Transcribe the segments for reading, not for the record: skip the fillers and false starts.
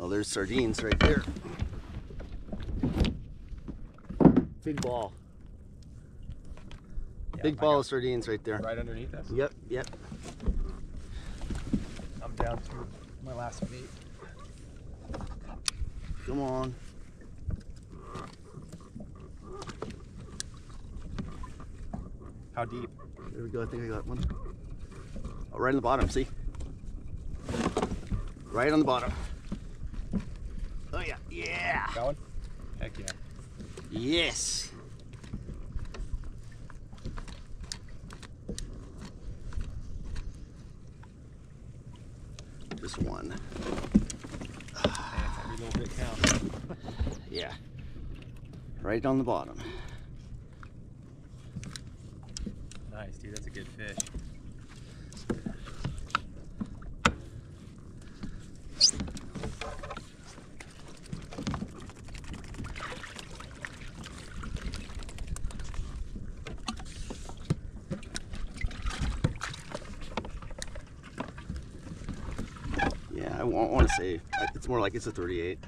Oh, there's sardines right there. Big ball. Yeah, Big ball of sardines right there. Right underneath us? Yep, yep. I'm down to my last bait. Come on. How deep? There we go, I think I got one. Oh, right on the bottom, see? Right on the bottom. Oh yeah, yeah! Got one? Heck yeah. Yes! Just one. Every little bit counts. Yeah. Right on the bottom. Nice, dude. That's a good fish. Yeah, I want to say it's more like it's a 38.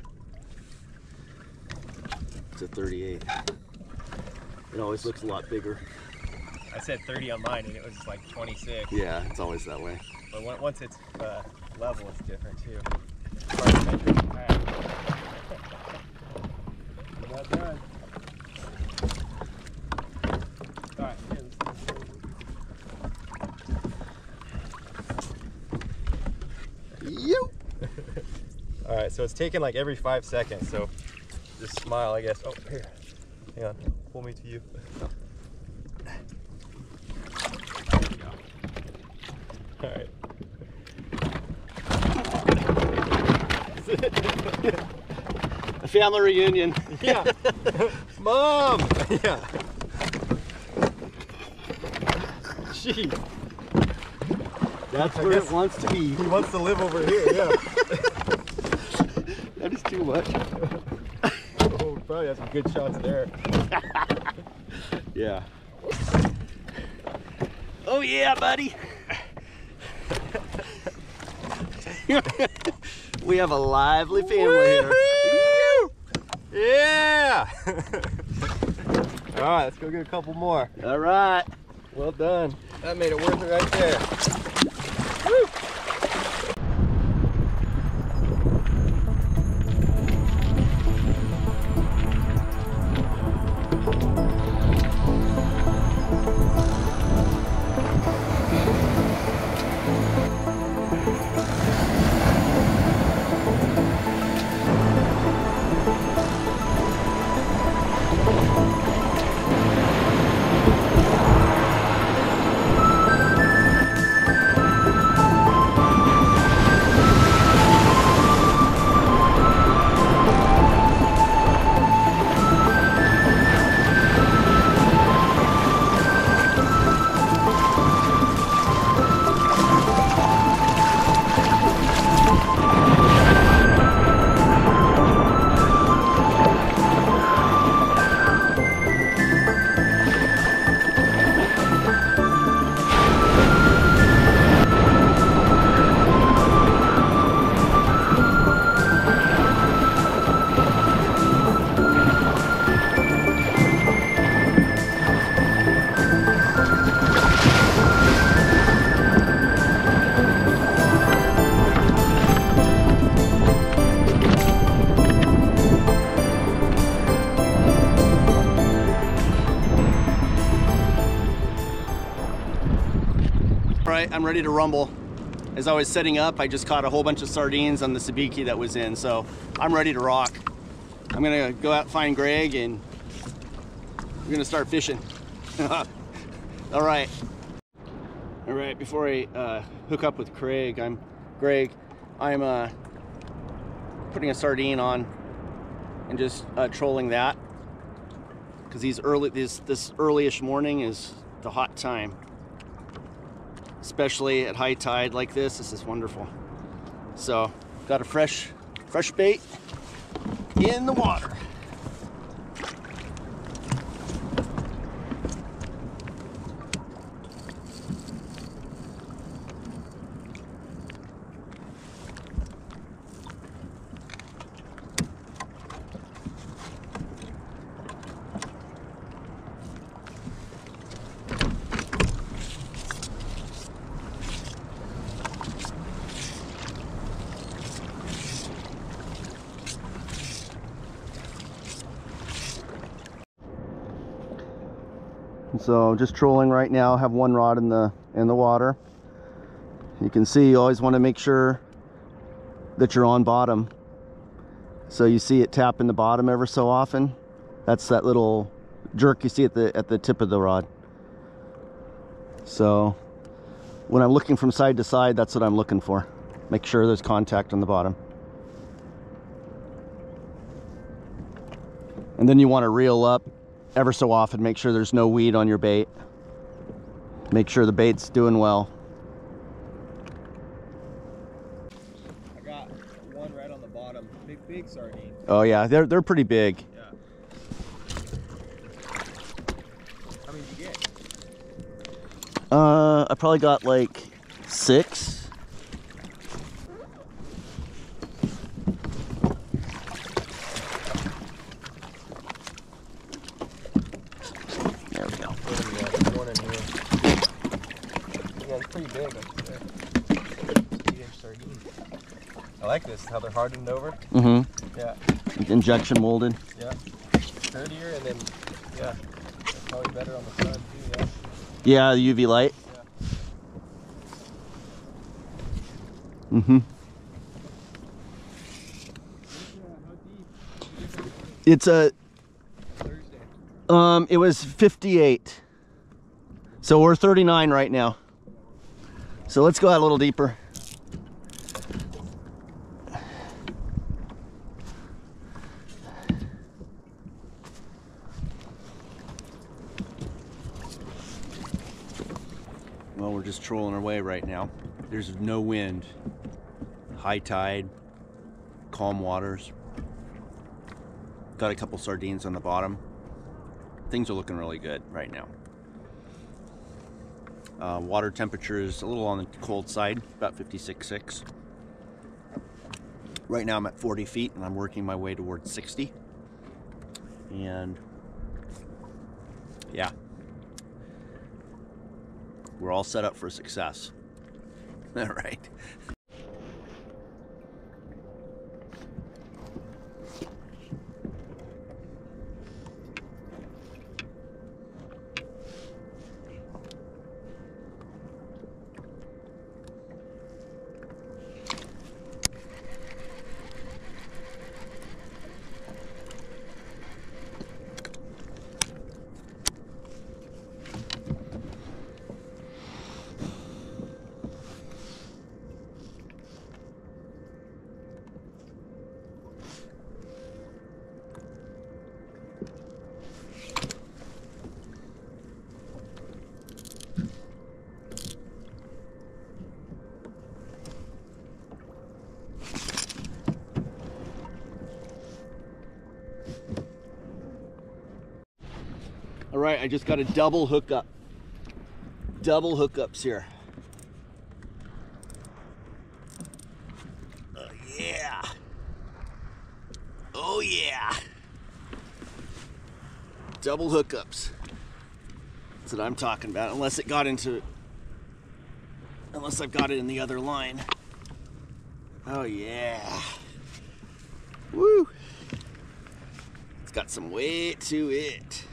It's a 38. It always looks a lot bigger. I said 30 on mine and it was like 26. Yeah, it's always that way. But once it's level, it's different too. It's hard to measure the pack. We're not done. All right, here, let's go. You. All right, so it's taking like every 5 seconds, so just smile, I guess. Oh, here, hang on, pull me to you. There we go. All right. A family reunion. Yeah. Mom! Yeah. Jeez. That's where it wants to be. He wants to live over here, yeah. That is too much. Oh, probably has some good shots there. Yeah. Oh yeah, buddy. We have a lively family here. Yeah! All right, let's go get a couple more. All right. Well done. That made it worth it right there. Woo! I'm ready to rumble. As I was setting up, I just caught a whole bunch of sardines on the sabiki that was in, so I'm ready to rock. I'm gonna go out and find Greg and we're gonna start fishing. All right. All right, before I hook up with Greg, I'm putting a sardine on and just trolling that because this early-ish morning is the hot time. Especially at high tide like this is wonderful. So, got a fresh bait in the water. So just trolling right now, have one rod in the water. You can see you always want to make sure that you're on bottom. So you see it tapping the bottom ever so often. That's that little jerk you see at the tip of the rod. So when I'm looking from side to side, that's what I'm looking for. Make sure there's contact on the bottom. And then you want to reel up ever so often, make sure there's no weed on your bait. Make sure the bait's doing well. I got one right on the bottom. Big sardine. Oh yeah, they're pretty big. Yeah. How many did you get? I probably got like 6. There we go. One in here. Yeah, it's pretty big. 8-inch sardine. I like this, how they're hardened over. Mm-hmm. Yeah. Injection molded. Yeah. Sturdier, and then, yeah, probably better on the sun too, yeah. Yeah, the UV light. Yeah. Mm-hmm. It's a Thursday. it was 58. So we're 39 right now. So let's go out a little deeper. Well, we're just trolling our way right now. There's no wind, high tide, calm waters. Got a couple sardines on the bottom. Things are looking really good right now. Water temperature is a little on the cold side, about 56.6. Right now I'm at 40 feet and I'm working my way towards 60. And yeah, we're all set up for success. All right. All right, I just got a double hookup. Double hookups here. Oh yeah. Oh yeah. Double hookups. That's what I'm talking about. Unless I've got it in the other line. Oh yeah. Woo. It's got some weight to it.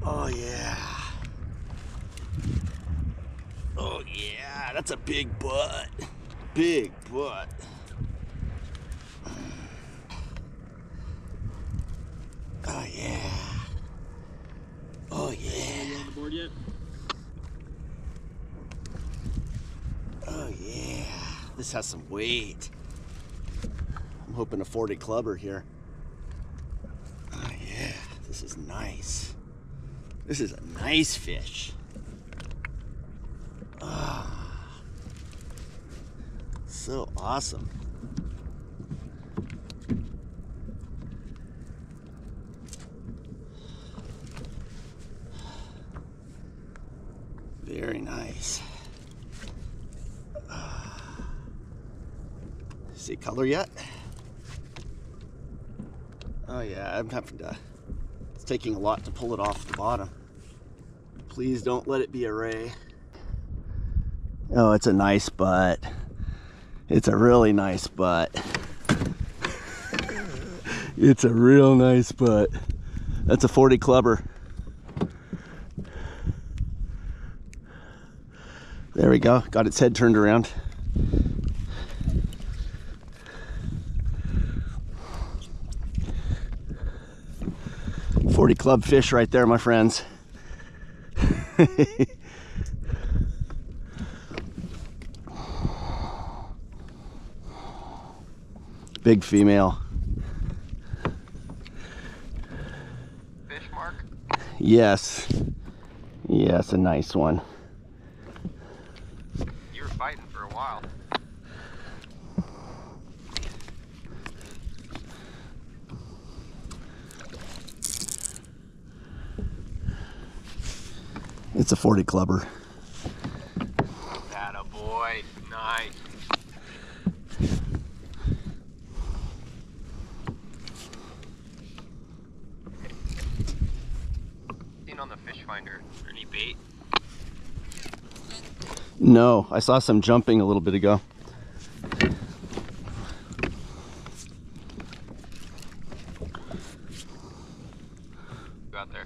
Oh yeah. Oh yeah, that's a big butt. Big butt. Oh yeah. Oh yeah. You on the board yet? Oh yeah. This has some weight. I'm hoping a 40 clubber here. Oh yeah, this is nice. This is a nice fish. Ah, so awesome. Very nice. See color yet? Oh yeah, I'm having to. It's taking a lot to pull it off the bottom. Please don't let it be a ray. Oh, it's a nice butt. It's a really nice butt. It's a real nice butt. That's a 40 clubber. There we go. Got its head turned around. .40 club fish right there, my friends. Big female. Fish, Mark? Yes. Yes, a nice one. You were fighting for a while. It's a 40 clubber. Atta boy. Nice. Seen on the fish finder. Any bait? No, I saw some jumping a little bit ago. Go out there.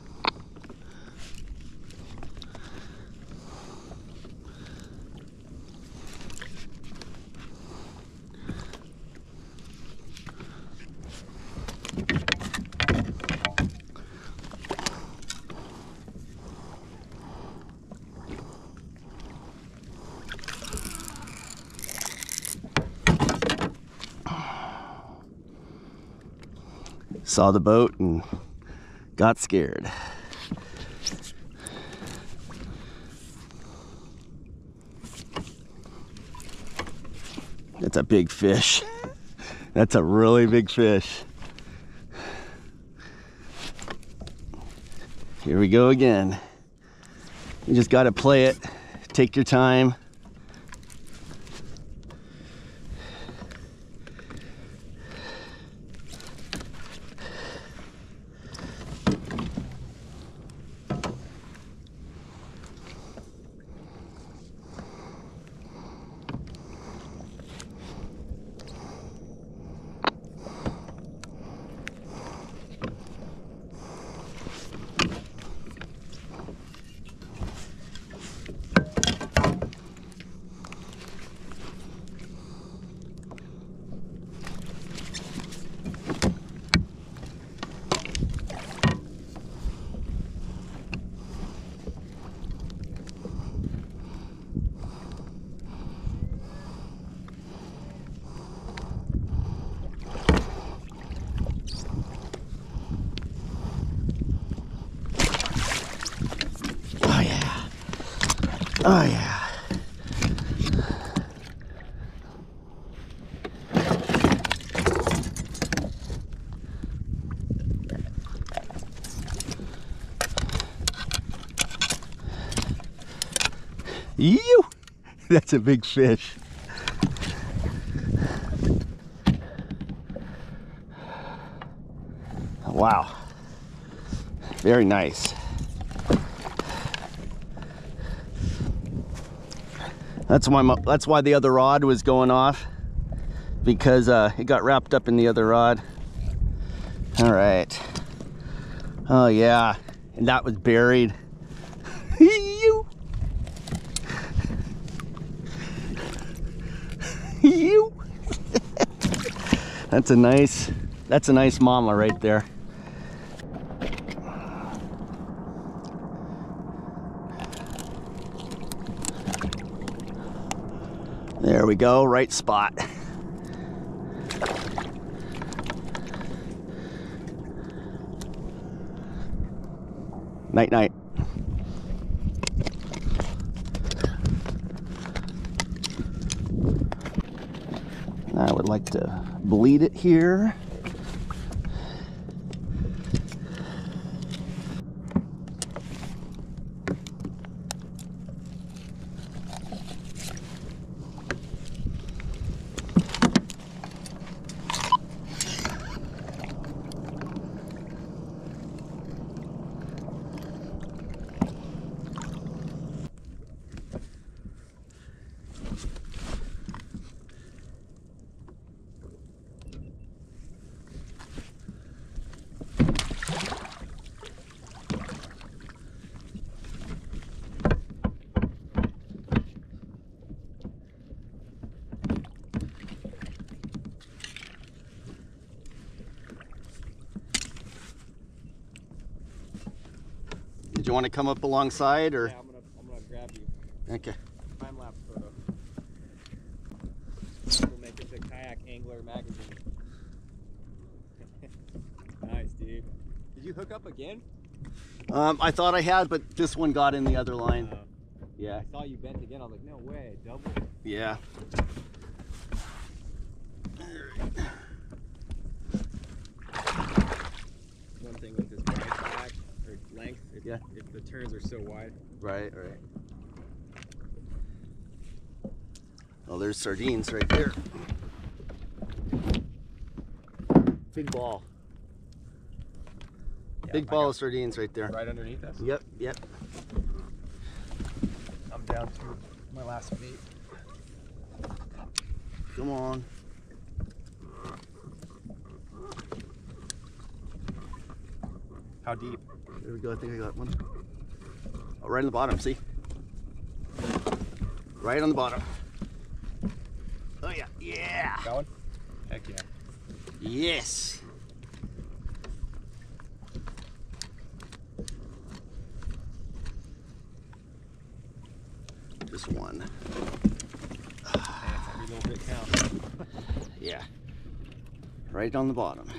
Saw the boat and got scared. That's a big fish. That's a really big fish. Here we go again. You just got to play it. Take your time. Oh yeah. Ew! That's a big fish. Wow. Very nice. That's why the other rod was going off, because it got wrapped up in the other rod. All right. Oh yeah, and that was buried. You. You. That's a nice mama right there. There we go, right spot. Night night. I would like to bleed it here. you want to come up alongside or? Yeah, I'm gonna grab you. Okay. Time lapse photo. We'll make this a Kayak Angler magazine. Nice, dude. Did you hook up again? I thought I had, but this one got in the other line. Yeah. I saw you bent again. I was like, no way, double. Yeah. One thing with this wide kayak or length, if the turns are so wide. Right. Oh, there's sardines right there. Big ball. Yeah, Big ball of sardines right there. Right underneath us? Yep. I'm down to my last bait. Come on. How deep? There we go. I think I got one. Oh, right on the bottom. See? Right on the bottom. Oh yeah. Yeah. Got one? Heck yeah. Yes. Just one. Every little bit counts. Yeah. Right on the bottom.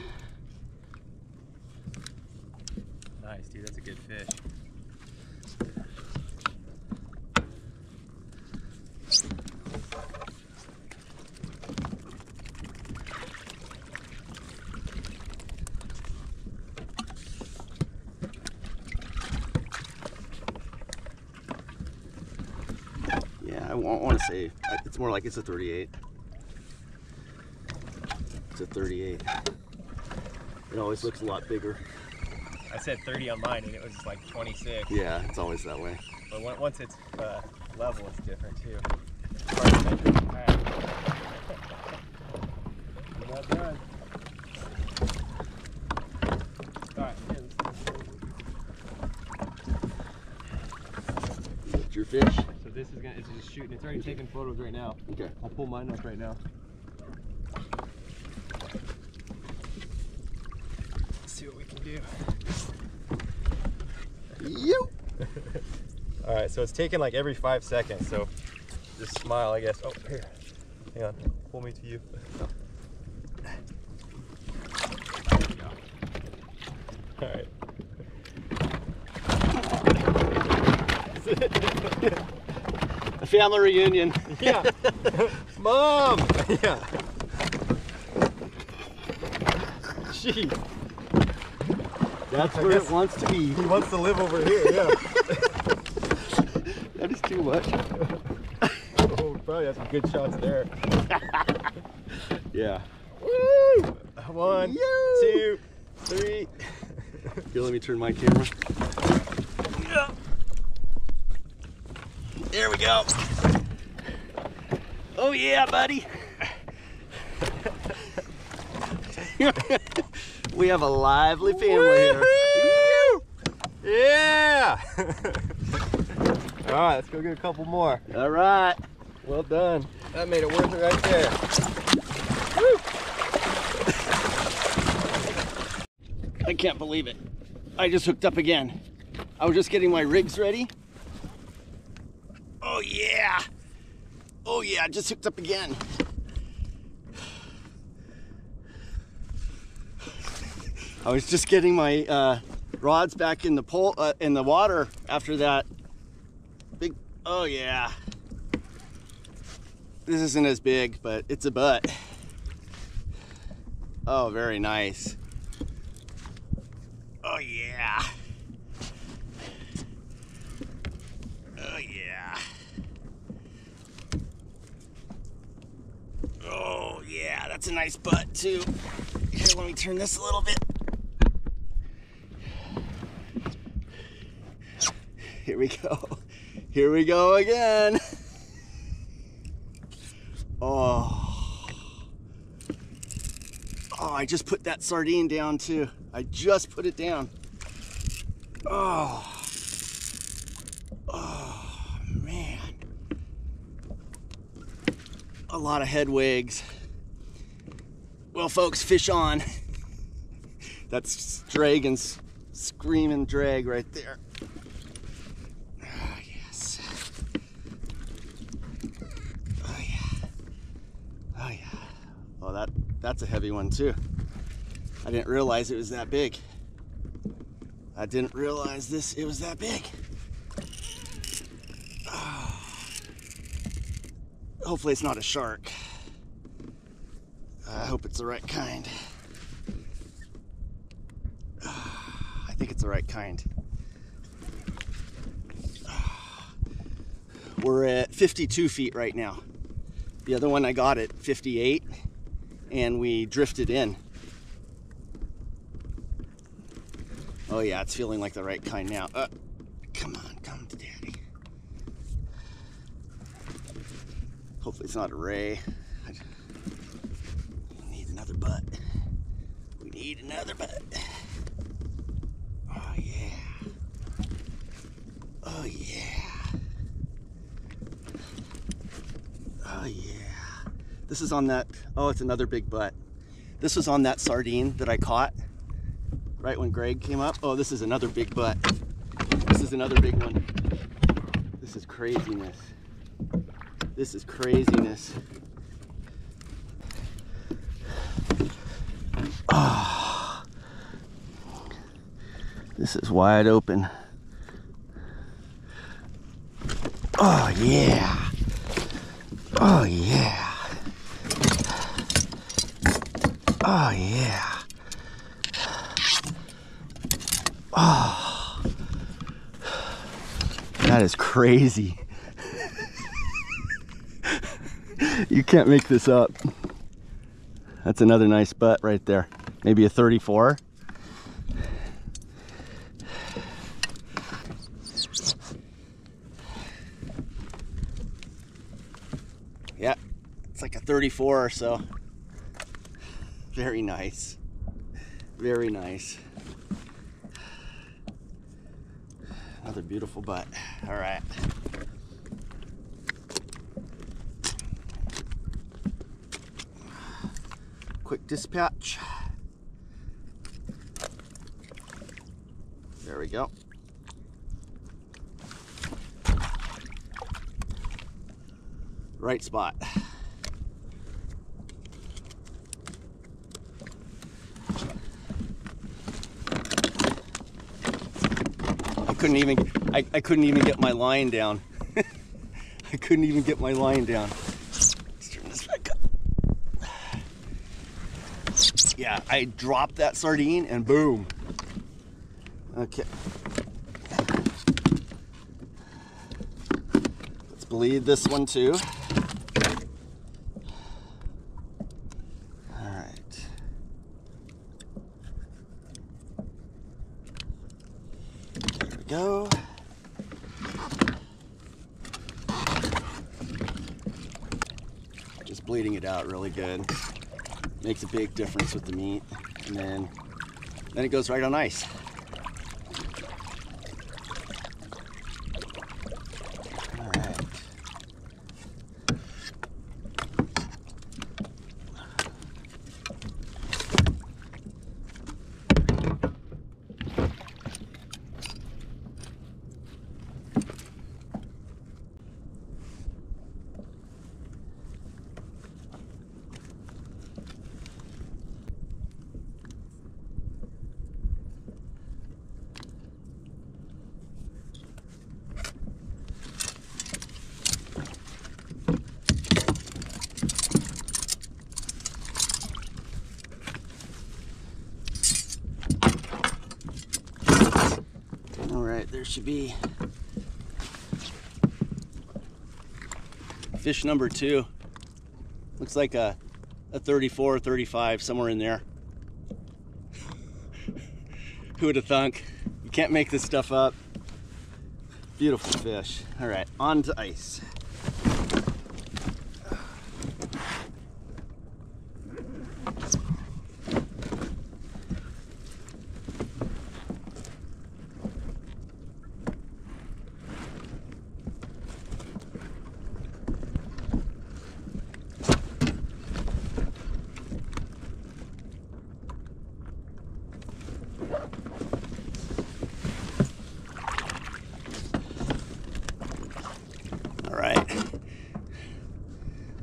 Nice, dude. That's a good fish. Yeah, I want to say it's more like it's a 38. It's a 38. It always looks a lot bigger. I said 30 on mine and it was like 26. Yeah, it's always that way. But once it's level, it's different too. You're not done. Alright, here, That's your fish. so this is it's just shooting. It's already taking photos right now. Okay. I'll pull mine up right now. Let's see what we can do. You. Alright, so it's taking like every 5 seconds, so just smile, I guess. Oh, here. Hang on. Pull me to you. Alright. A family reunion. Yeah. Mom! Yeah. Jeez. That's where it wants to be. He wants to live over here, yeah. That is too much. Oh, probably has some good shots there. Yeah. Woo! 1, 2, 3. Here, let me turn my camera. Yeah. There we go. Oh yeah, buddy. We have a lively family here. Yeah! Alright, let's go get a couple more. All right. Well done. That made it worth it right there. Woo! I can't believe it. I just hooked up again. I was just getting my rigs ready. Oh yeah. Oh yeah, I just hooked up again. I was just getting my rods back in the pole in the water after that big. Oh yeah. This isn't as big, but it's a butt. Oh, very nice. Oh yeah. Oh yeah. Oh yeah, that's a nice butt too. Here, let me turn this a little bit. Here we go. Here we go again. Oh. Oh, I just put that sardine down too. I just put it down. Oh. Oh, man. A lot of head wigs. Well, folks, fish on. That's Dragon's screaming drag right there. that's a heavy one too. I didn't realize it was that big. I didn't realize it was that big. Oh. Hopefully it's not a shark. I hope it's the right kind. I think it's the right kind. We're at 52 feet right now. The other one I got at 58 and we drifted in. Oh yeah, it's feeling like the right kind now. Come on, come to daddy. Hopefully it's not a ray. We need another butt. We need another butt. Oh yeah. Oh yeah. Oh yeah. This is on that, oh, it's another big butt. This was on that sardine that I caught right when Greg came up. Oh, this is another big butt. This is another big one. This is craziness. This is craziness. Oh, this is wide open. Oh yeah. Oh yeah. Oh yeah. Oh, that is crazy. You can't make this up. That's another nice butt right there. Maybe a 34. Yeah, it's like a 34 or so. Very nice. Very nice. Another beautiful butt. All right. Quick dispatch. There we go. Right spot. I couldn't even get my line down. I couldn't even get my line down. Let's turn this back up. Yeah, I dropped that sardine and boom. Okay. Let's bleed this one too. All right. There we go. Just bleeding it out really good. Makes a big difference with the meat. And then it goes right on ice. All right. There should be fish number 2. Looks like a 34 or 35, somewhere in there. Who would have thunk? You can't make this stuff up. Beautiful fish. All right, on to ice.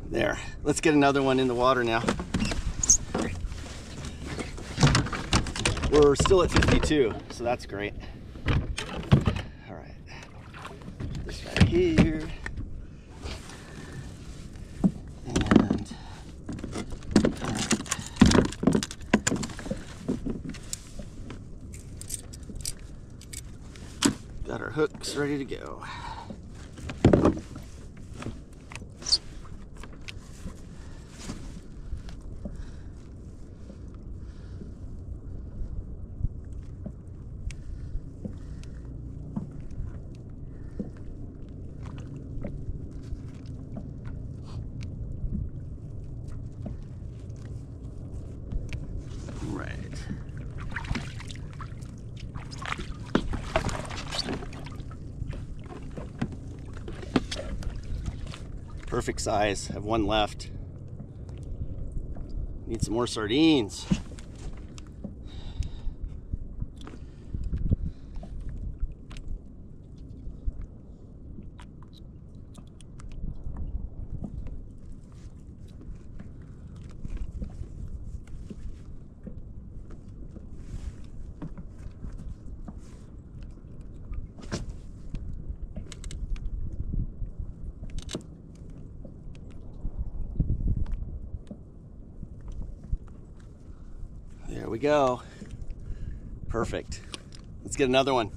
There, let's get another one in the water now. We're still at 52, so that's great. All right, this guy here. And got our hooks ready to go. Perfect size. Have one left. Need some more sardines. There we go. Perfect. Let's get another one.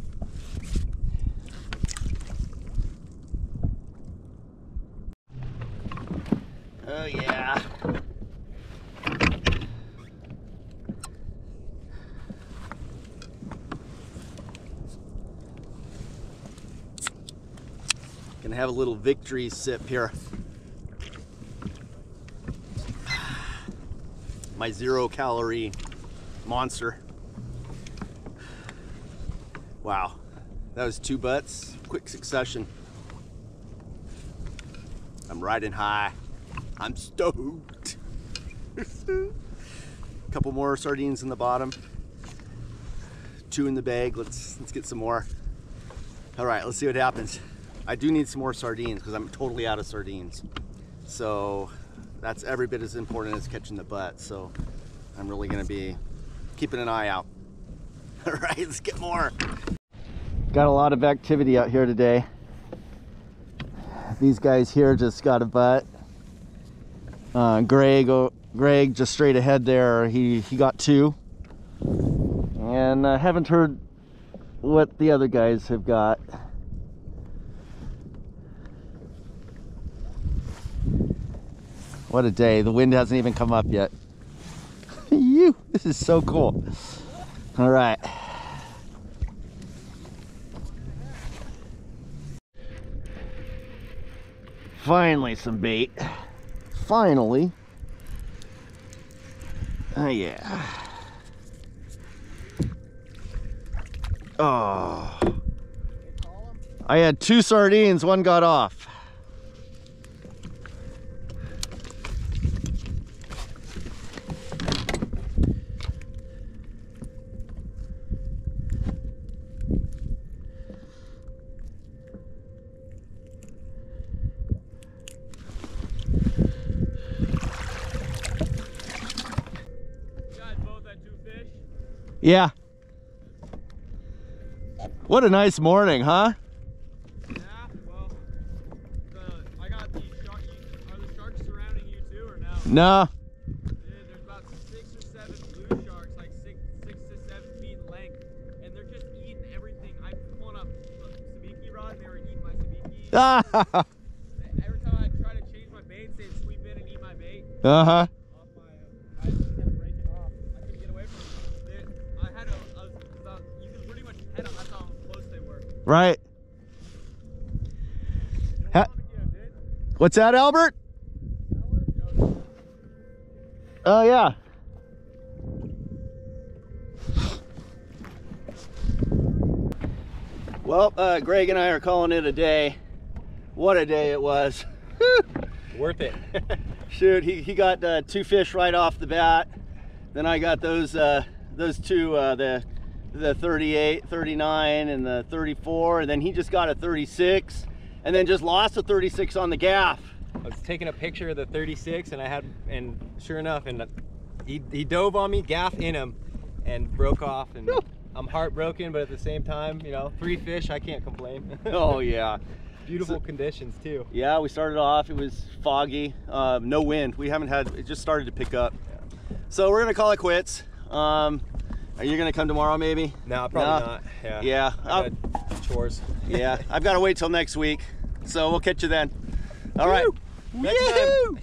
Oh yeah. Gonna have a little victory sip here. My 0-calorie monster. Wow, that was 2 butts, quick succession. I'm riding high. I'm stoked. Couple more sardines in the bottom. 2 in the bag. Let's get some more. All right, let's see what happens. I do need some more sardines because I'm totally out of sardines. So that's every bit as important as catching the butt. So I'm really gonna be keeping an eye out. All right, let's get more. Got a lot of activity out here today. These guys here just got a butt. Greg just straight ahead there, he got 2. And I haven't heard what the other guys have got. What a day. The wind hasn't even come up yet. This is so cool. All right. Finally some bait. Finally. Oh yeah. Oh. I had 2 sardines, one got off. Yeah. What a nice morning, huh? Yeah, well, I got these sharks. Are the sharks surrounding you too, or no? No. Dude, there's about 6 or 7 blue sharks, like 6 to 7 feet in length, and they're just eating everything. I'm pulling up a sabiki rod, and they were eating my sabiki. Every time I try to change my bait, they'd sweep in and eat my bait. Uh-huh. I just kept breaking off. I couldn't get away from them. You can pretty much head them. That's how close they were. Right. What's that, Albert? Oh, yeah. Well, Greg and I are calling it a day. What a day it was. Worth it. Shoot, he got 2 fish right off the bat. Then I got those 2, the 38, 39, and the 34, and then he just got a 36, and then just lost a 36 on the gaff. I was taking a picture of the 36, and sure enough, he dove on me, gaff in him, and broke off, and I'm heartbroken, but at the same time, you know, 3 fish, I can't complain. Oh yeah. Beautiful conditions too. Yeah, we started off, it was foggy, no wind. We haven't had, it just started to pick up. Yeah. So we're gonna call it quits. Are you gonna come tomorrow maybe? No, probably not. Yeah. Yeah. I got chores. Yeah, I've got to wait till next week. So we'll catch you then. All right. Next time.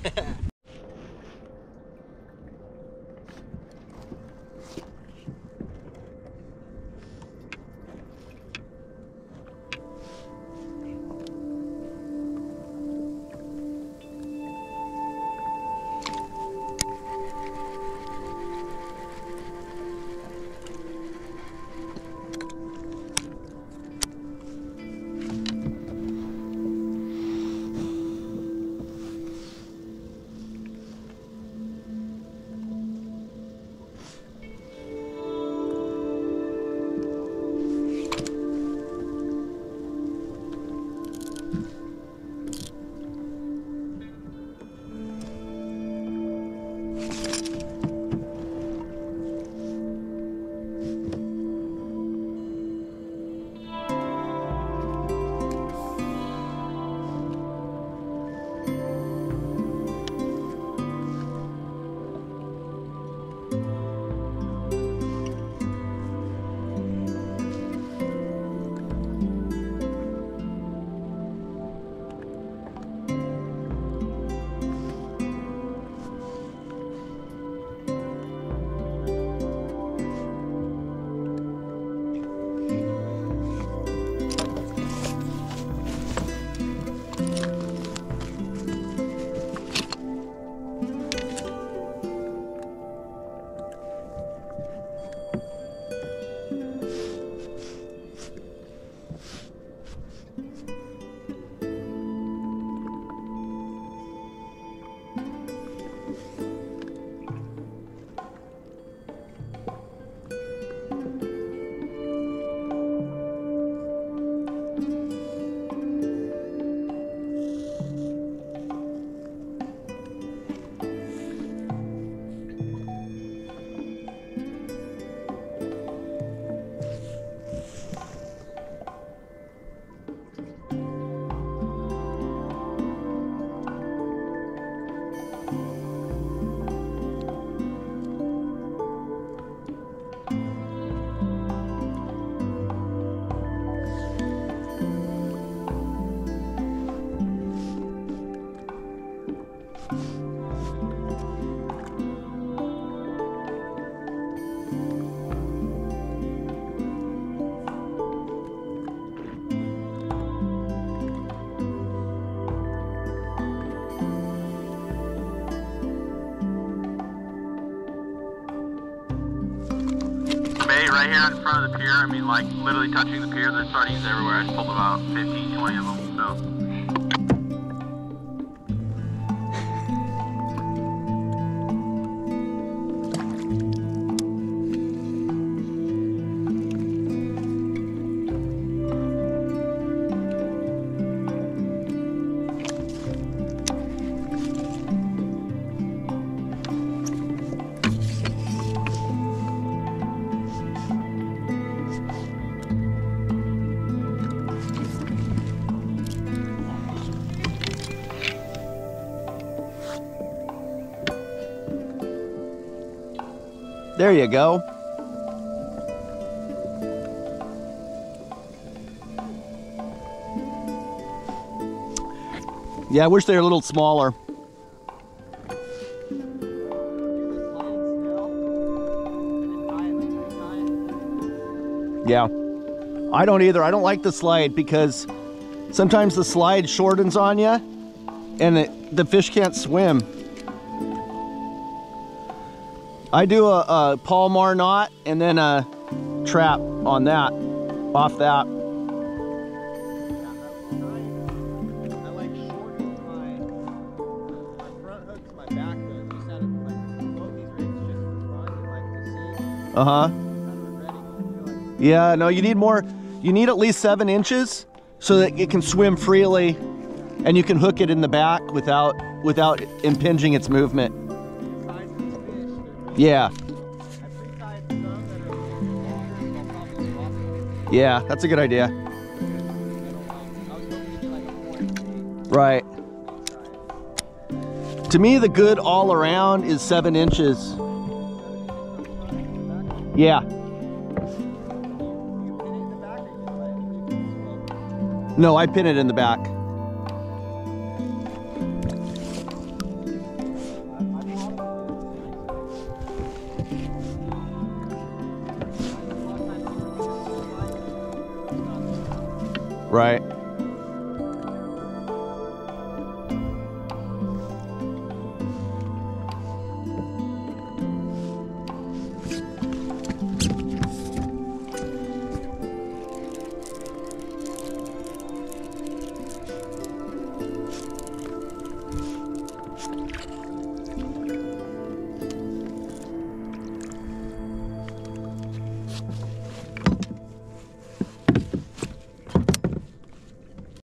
Right here in front of the pier, I mean like literally touching the pier, there's sardines everywhere. I just pulled about 15, 20 of them, so. There you go. Yeah, I wish they were a little smaller. Yeah, I don't either. I don't like the slide because sometimes the slide shortens on you and the fish can't swim. I do a Palmar knot and then a trap on that, off that. I like shortening my front hook to my back hook. Just out of like both these rigs just for fun and like to see. Yeah, no, you need more. You need at least 7 inches so that it can swim freely and you can hook it in the back without impinging its movement. The size of these fish, Yeah. I've pre-tied some that Yeah, that's a good idea. I was hoping to get like a 48. Right. To me, the good all around is 7 inches. Yeah. No, I pin it in the back. Right.